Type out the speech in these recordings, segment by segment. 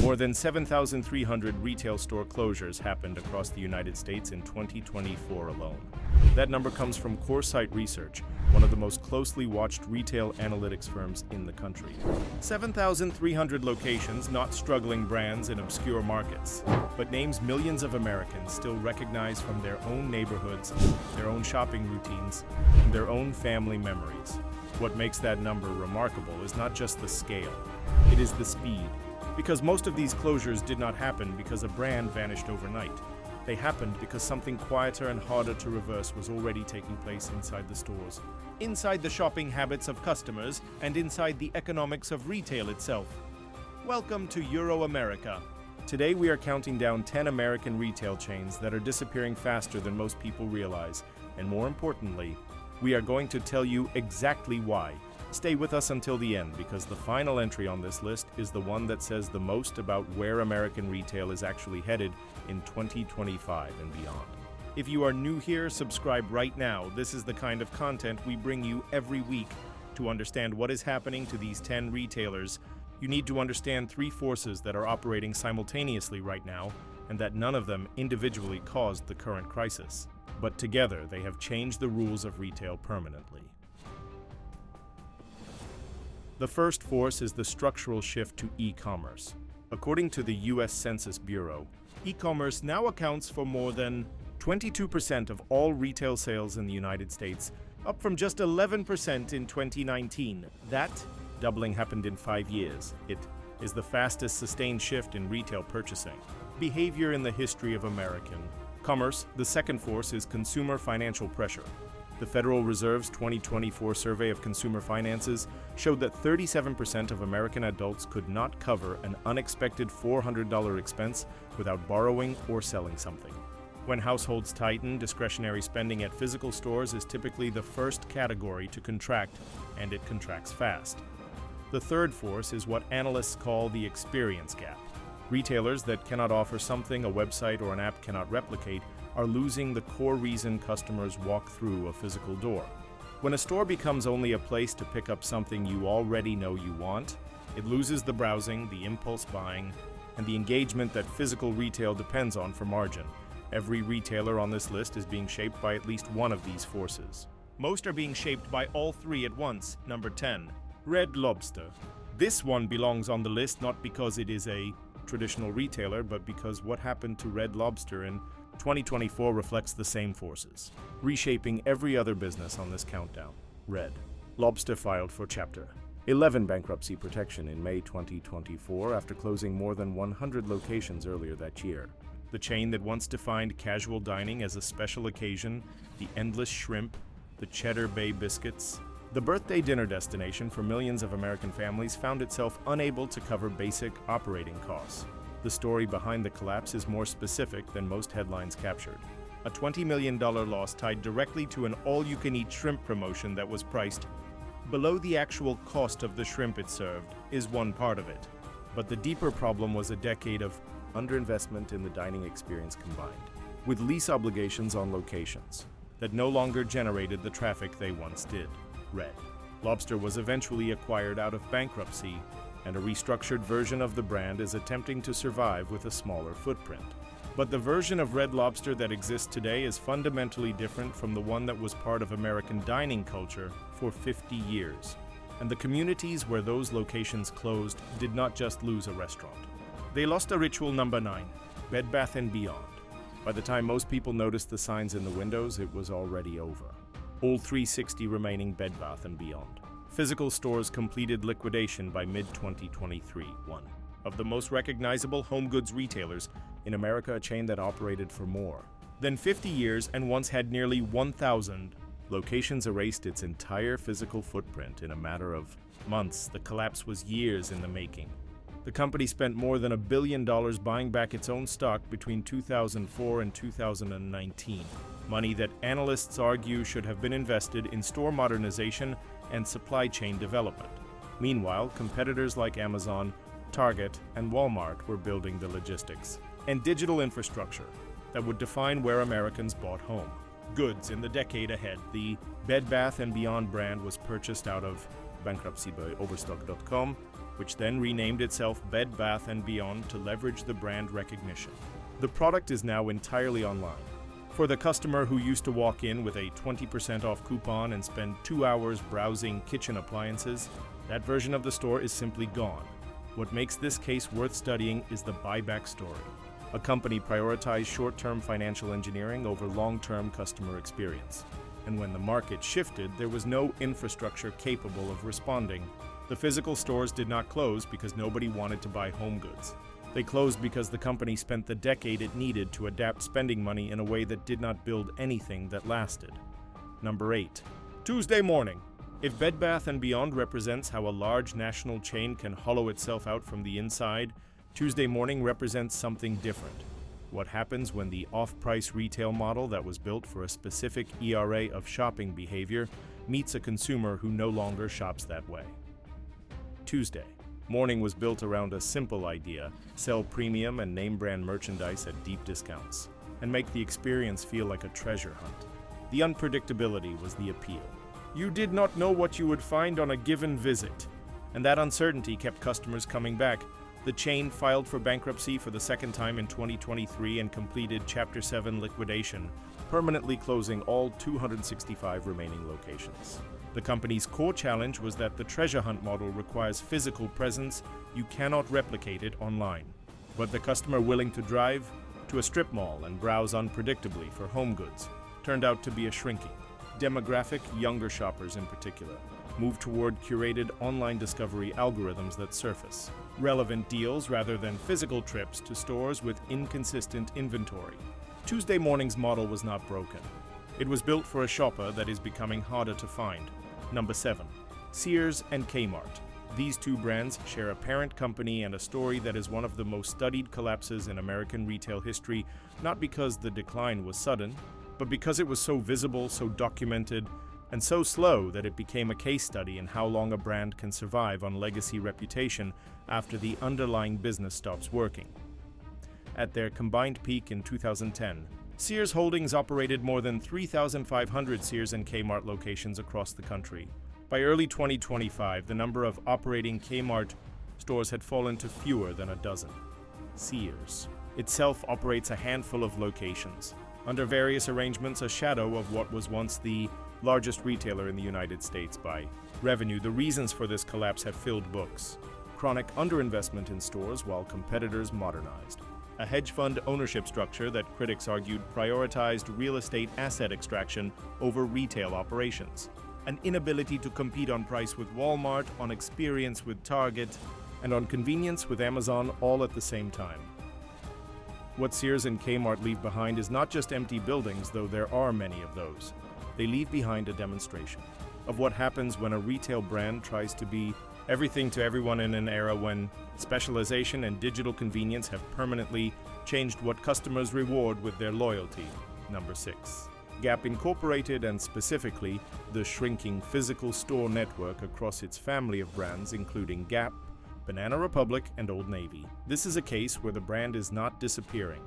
More than 7,300 retail store closures happened across the United States in 2024 alone. That number comes from CoreSite Research, one of the most closely watched retail analytics firms in the country. 7,300 locations, not struggling brands in obscure markets, but names millions of Americans still recognize from their own neighborhoods, their own shopping routines, and their own family memories. What makes that number remarkable is not just the scale, it is the speed. Because most of these closures did not happen because a brand vanished overnight. They happened because something quieter and harder to reverse was already taking place inside the stores, inside the shopping habits of customers, and inside the economics of retail itself. Welcome to Euro America. Today we are counting down 10 American retail chains that are disappearing faster than most people realize, and more importantly, we are going to tell you exactly why. Stay with us until the end, because the final entry on this list is the one that says the most about where American retail is actually headed in 2025 and beyond. If you are new here, subscribe right now. This is the kind of content we bring you every week. To understand what is happening to these 10 retailers, you need to understand three forces that are operating simultaneously right now, and that none of them individually caused the current crisis. But together, they have changed the rules of retail permanently. The first force is the structural shift to e-commerce. According to the U.S. Census Bureau, e-commerce now accounts for more than 22% of all retail sales in the United States, up from just 11% in 2019. That doubling happened in 5 years. It is the fastest sustained shift in retail purchasing behavior in the history of American commerce. The second force is consumer financial pressure. The Federal Reserve's 2024 survey of consumer finances showed that 37% of American adults could not cover an unexpected $400 expense without borrowing or selling something. When households tighten, discretionary spending at physical stores is typically the first category to contract, and it contracts fast. The third force is what analysts call the experience gap. Retailers that cannot offer something a website or an app cannot replicate are losing the core reason customers walk through a physical door. When a store becomes only a place to pick up something you already know you want, it loses the browsing, the impulse buying, and the engagement that physical retail depends on for margin. Every retailer on this list is being shaped by at least one of these forces. Most are being shaped by all three at once. Number 10, Red Lobster. This one belongs on the list not because it is a traditional retailer, but because what happened to Red Lobster in 2024 reflects the same forces, reshaping every other business on this countdown. Red Lobster filed for Chapter 11 bankruptcy protection in May 2024 after closing more than 100 locations earlier that year. The chain that once defined casual dining as a special occasion, the endless shrimp, the Cheddar Bay biscuits, the birthday dinner destination for millions of American families, found itself unable to cover basic operating costs. The story behind the collapse is more specific than most headlines captured. A $20 million loss tied directly to an all-you-can-eat shrimp promotion that was priced below the actual cost of the shrimp it served is one part of it. But the deeper problem was a decade of underinvestment in the dining experience combined with lease obligations on locations that no longer generated the traffic they once did. Red Lobster was eventually acquired out of bankruptcy, and a restructured version of the brand is attempting to survive with a smaller footprint. But the version of Red Lobster that exists today is fundamentally different from the one that was part of American dining culture for 50 years. And the communities where those locations closed did not just lose a restaurant. They lost a ritual. Number 9, Bed Bath & Beyond. By the time most people noticed the signs in the windows, it was already over. All 360 remaining Bed Bath & Beyond physical stores completed liquidation by mid-2023. One of the most recognizable home goods retailers in America, a chain that operated for more than 50 years and once had nearly 1,000 locations, erased its entire physical footprint in a matter of months. The collapse was years in the making. The company spent more than $1 billion buying back its own stock between 2004 and 2019. Money that analysts argue should have been invested in store modernization and supply chain development. Meanwhile, competitors like Amazon, Target, and Walmart were building the logistics and digital infrastructure that would define where Americans bought home goods in the decade ahead. The Bed Bath & Beyond brand was purchased out of bankruptcy by Overstock.com which then renamed itself Bed Bath & Beyond to leverage the brand recognition. The product is now entirely online. For the customer who used to walk in with a 20% off coupon and spend 2 hours browsing kitchen appliances, that version of the store is simply gone. What makes this case worth studying is the buyback story. A company prioritized short-term financial engineering over long-term customer experience. And when the market shifted, there was no infrastructure capable of responding. The physical stores did not close because nobody wanted to buy home goods. They closed because the company spent the decade it needed to adapt spending money in a way that did not build anything that lasted. Number 8. Tuesday morning. If Bed Bath & Beyond represents how a large national chain can hollow itself out from the inside, Tuesday morning represents something different. What happens when the off-price retail model that was built for a specific ERA of shopping behavior meets a consumer who no longer shops that way? Tuesday morning was built around a simple idea: sell premium and name-brand merchandise at deep discounts, and make the experience feel like a treasure hunt. The unpredictability was the appeal. You did not know what you would find on a given visit, and that uncertainty kept customers coming back. The chain filed for bankruptcy for the second time in 2023 and completed Chapter 7 liquidation, permanently closing all 265 remaining locations. The company's core challenge was that the treasure hunt model requires physical presence. You cannot replicate it online. But the customer willing to drive to a strip mall and browse unpredictably for home goods turned out to be a shrinking demographic. Younger shoppers in particular move toward curated online discovery algorithms that surface relevant deals rather than physical trips to stores with inconsistent inventory. Tuesday morning's model was not broken. It was built for a shopper that is becoming harder to find. Number 7. Sears and Kmart. These two brands share a parent company and a story that is one of the most studied collapses in American retail history, not because the decline was sudden, but because it was so visible, so documented, and so slow that it became a case study in how long a brand can survive on legacy reputation after the underlying business stops working. At their combined peak in 2010, Sears Holdings operated more than 3,500 Sears and Kmart locations across the country. By early 2025, the number of operating Kmart stores had fallen to fewer than a dozen. Sears itself operates a handful of locations, under various arrangements a shadow of what was once the largest retailer in the United States by revenue. The reasons for this collapse have filled books: chronic underinvestment in stores while competitors modernized, a hedge fund ownership structure that critics argued prioritized real estate asset extraction over retail operations, an inability to compete on price with Walmart, on experience with Target, and on convenience with Amazon all at the same time. What Sears and Kmart leave behind is not just empty buildings, though there are many of those. They leave behind a demonstration of what happens when a retail brand tries to be everything to everyone in an era when specialization and digital convenience have permanently changed what customers reward with their loyalty. Number 6. Gap Incorporated, and specifically the shrinking physical store network across its family of brands including Gap, Banana Republic, and Old Navy. This is a case where the brand is not disappearing,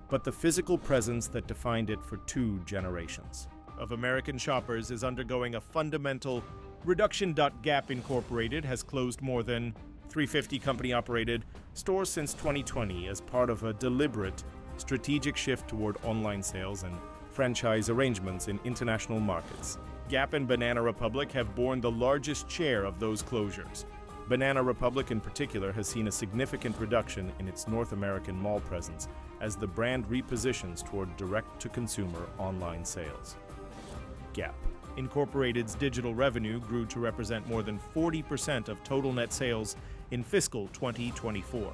but the physical presence that defined it for 2 generations of American shoppers is undergoing a fundamental reduction. Gap Incorporated has closed more than 350 company-operated stores since 2020 as part of a deliberate, strategic shift toward online sales and franchise arrangements in international markets. Gap and Banana Republic have borne the largest share of those closures. Banana Republic in particular has seen a significant reduction in its North American mall presence as the brand repositions toward direct-to-consumer online sales. Gap Incorporated's digital revenue grew to represent more than 40% of total net sales in fiscal 2024.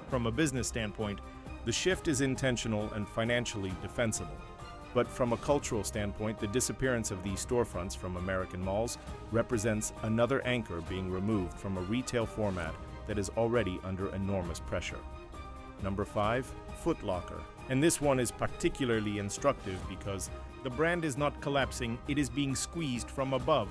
From a business standpoint, the shift is intentional and financially defensible. But from a cultural standpoint, the disappearance of these storefronts from American malls represents another anchor being removed from a retail format that is already under enormous pressure. Number 5, Foot Locker. And this one is particularly instructive because the brand is not collapsing, it is being squeezed from above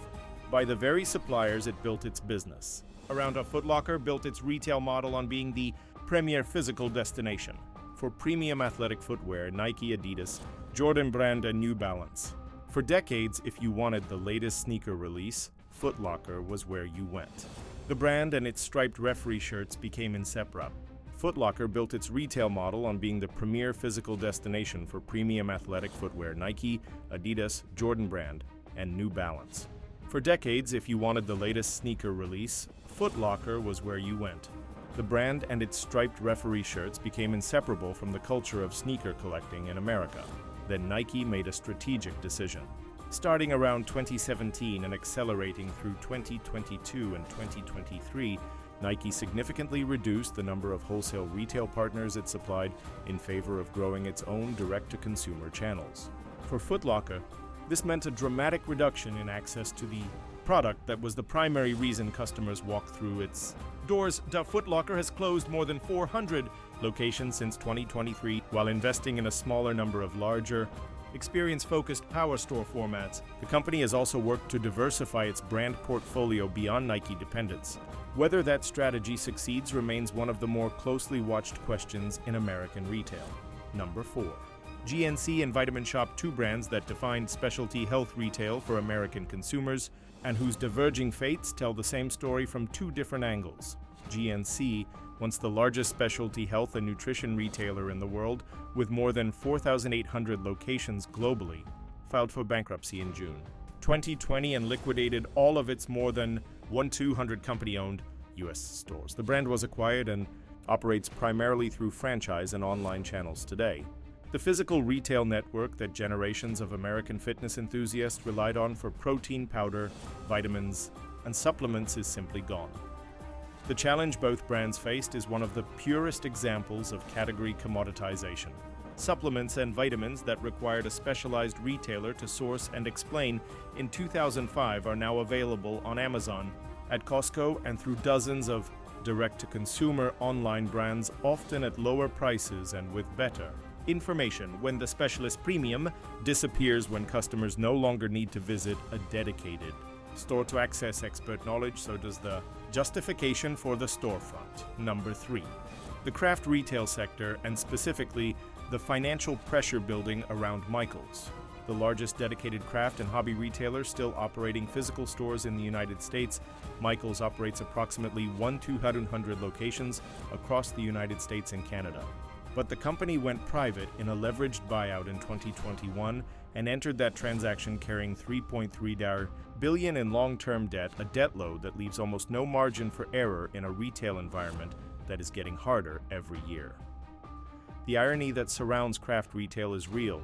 by the very suppliers it built its business around. A Foot Locker built its retail model on being the premier physical destination for premium athletic footwear: Nike, Adidas, Jordan Brand, and New Balance. For decades, if you wanted the latest sneaker release, Foot Locker was where you went. The brand and its striped referee shirts became inseparable. Foot Locker built its retail model on being the premier physical destination for premium athletic footwear: Nike, Adidas, Jordan Brand, and New Balance. For decades, if you wanted the latest sneaker release, Foot Locker was where you went. The brand and its striped referee shirts became inseparable from the culture of sneaker collecting in America. Then Nike made a strategic decision. Starting around 2017 and accelerating through 2022 and 2023, Nike significantly reduced the number of wholesale retail partners it supplied in favor of growing its own direct-to-consumer channels. For Foot Locker, this meant a dramatic reduction in access to the product that was the primary reason customers walked through its doors. Foot Locker has closed more than 400 locations since 2023, while investing in a smaller number of larger, experience-focused power store formats. The company has also worked to diversify its brand portfolio beyond Nike dependence. Whether that strategy succeeds remains one of the more closely watched questions in American retail. Number 4. GNC and Vitamin Shoppe, two brands that defined specialty health retail for American consumers and whose diverging fates tell the same story from two different angles. GNC, once the largest specialty health and nutrition retailer in the world, with more than 4,800 locations globally, filed for bankruptcy in June 2020 and liquidated all of its more than 1,200 company-owned U.S. stores. The brand was acquired and operates primarily through franchise and online channels today. The physical retail network that generations of American fitness enthusiasts relied on for protein powder, vitamins, and supplements is simply gone. The challenge both brands faced is one of the purest examples of category commoditization. Supplements and vitamins that required a specialized retailer to source and explain in 2005 are now available on Amazon, at Costco, and through dozens of direct-to-consumer online brands, often at lower prices and with better information. When the specialist premium disappears, when customers no longer need to visit a dedicated store to access expert knowledge, so does the justification for the storefront. Number 3. The craft retail sector, and specifically the financial pressure building around Michaels, the largest dedicated craft and hobby retailer still operating physical stores in the United States. Michaels operates approximately 1,200 locations across the United States and Canada. But the company went private in a leveraged buyout in 2021 and entered that transaction carrying $3.3 billion in long-term debt, a debt load that leaves almost no margin for error in a retail environment that is getting harder every year. The irony that surrounds craft retail is real.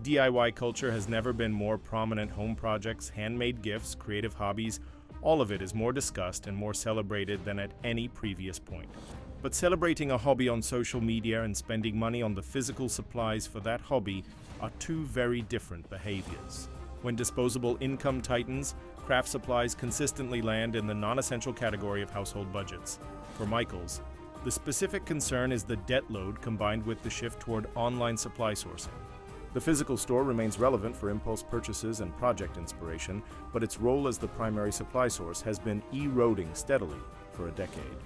DIY culture has never been more prominent. Home projects, handmade gifts, creative hobbies, all of it is more discussed and more celebrated than at any previous point. But celebrating a hobby on social media and spending money on the physical supplies for that hobby are two very different behaviors. When disposable income tightens, craft supplies consistently land in the non-essential category of household budgets. For Michaels, the specific concern is the debt load combined with the shift toward online supply sourcing. The physical store remains relevant for impulse purchases and project inspiration, but its role as the primary supply source has been eroding steadily for a decade.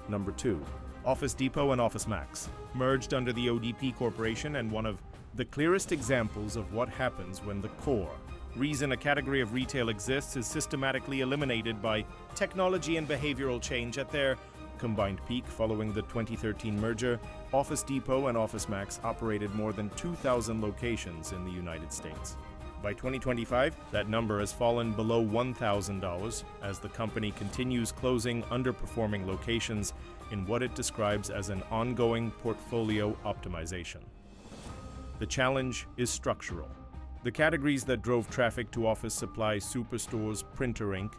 Number 2. Office Depot and Office Max, merged under the ODP Corporation, and one of the clearest examples of what happens when the core reason a category of retail exists is systematically eliminated by technology and behavioral change. At their combined peak following the 2013 merger, Office Depot and Office Max operated more than 2,000 locations in the United States. By 2025, that number has fallen below $1,000 as the company continues closing underperforming locations in what it describes as an ongoing portfolio optimization. The challenge is structural. The categories that drove traffic to office supply, superstores, printer ink,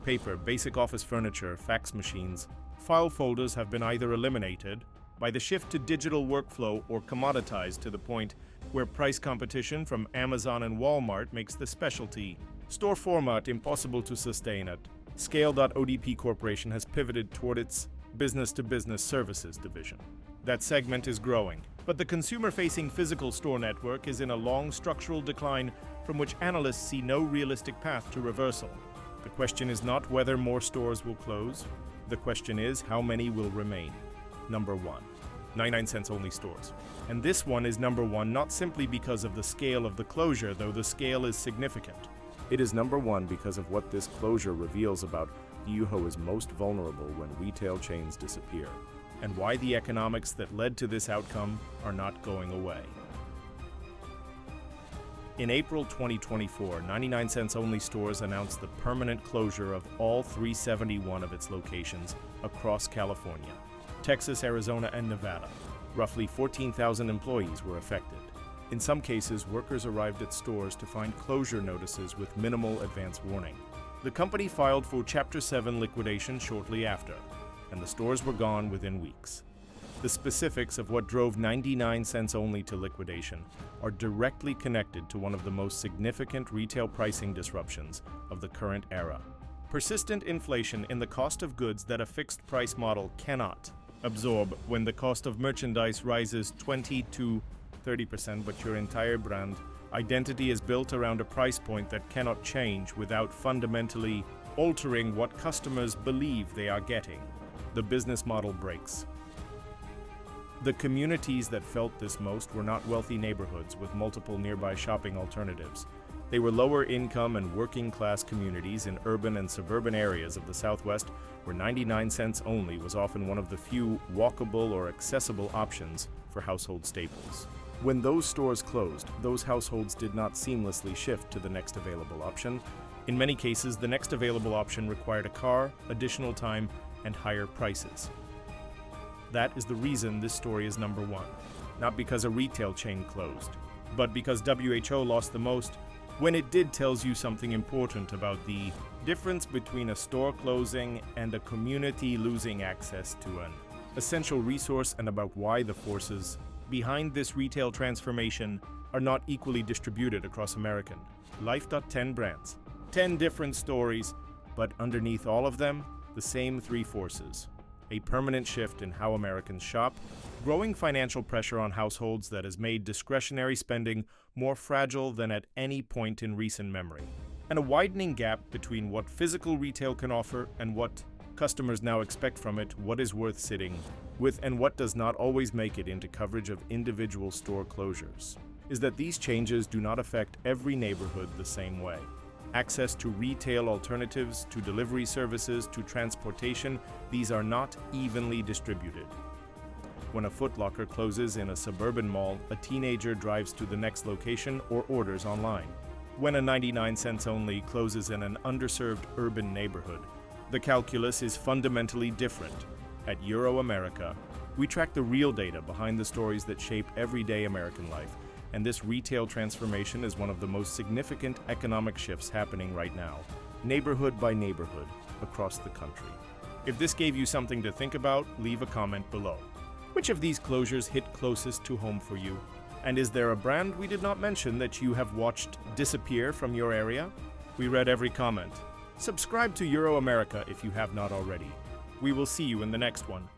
paper, basic office furniture, fax machines, file folders have been either eliminated by the shift to digital workflow or commoditized to the point where price competition from Amazon and Walmart makes the specialty store format impossible to sustain. At scale, ODP Corporation has pivoted toward its business-to-business services division. That segment is growing, but the consumer-facing physical store network is in a long structural decline from which analysts see no realistic path to reversal. The question is not whether more stores will close. The question is how many will remain. Number 1. 99-cents only stores. And this one is number 1 not simply because of the scale of the closure, though the scale is significant. It is number 1 because of what this closure reveals about Yuho is most vulnerable when retail chains disappear, and why the economics that led to this outcome are not going away. In April 2024, 99 Cents Only Stores announced the permanent closure of all 371 of its locations across California, Texas, Arizona, and Nevada. Roughly 14,000 employees were affected. In some cases, workers arrived at stores to find closure notices with minimal advance warning. The company filed for Chapter 7 liquidation shortly after, and the stores were gone within weeks. The specifics of what drove 99 Cents Only to liquidation are directly connected to one of the most significant retail pricing disruptions of the current era. Persistent inflation in the cost of goods that a fixed price model cannot absorb when the cost of merchandise rises 20 to 30%, but your entire brand identity is built around a price point that cannot change without fundamentally altering what customers believe they are getting. The business model breaks. The communities that felt this most were not wealthy neighborhoods with multiple nearby shopping alternatives. They were lower income and working class communities in urban and suburban areas of the Southwest, where 99 Cents Only was often one of the few walkable or accessible options for household staples. When those stores closed, those households did not seamlessly shift to the next available option. In many cases, the next available option required a car, additional time, and higher prices. That is the reason this story is number one. Not because a retail chain closed, but because WHO lost the most when it did tells you something important about the difference between a store closing and a community losing access to an essential resource, and about why the forces behind this retail transformation are not equally distributed across American life. 10 brands, 10 different stories, but underneath all of them, the same three forces. A permanent shift in how Americans shop, growing financial pressure on households that has made discretionary spending more fragile than at any point in recent memory, and a widening gap between what physical retail can offer and what customers now expect from it, what is worth sitting with and what does not always make it into coverage of individual store closures, is that these changes do not affect every neighborhood the same way. Access to retail alternatives, to delivery services, to transportation, these are not evenly distributed. When a Foot Locker closes in a suburban mall, a teenager drives to the next location or orders online. When a 99 Cents Only closes in an underserved urban neighborhood, the calculus is fundamentally different. At Euro America, we track the real data behind the stories that shape everyday American life, and this retail transformation is one of the most significant economic shifts happening right now, neighborhood by neighborhood, across the country. If this gave you something to think about, leave a comment below. Which of these closures hit closest to home for you? And is there a brand we did not mention that you have watched disappear from your area? We read every comment. Subscribe to Euro America if you have not already. We will see you in the next one.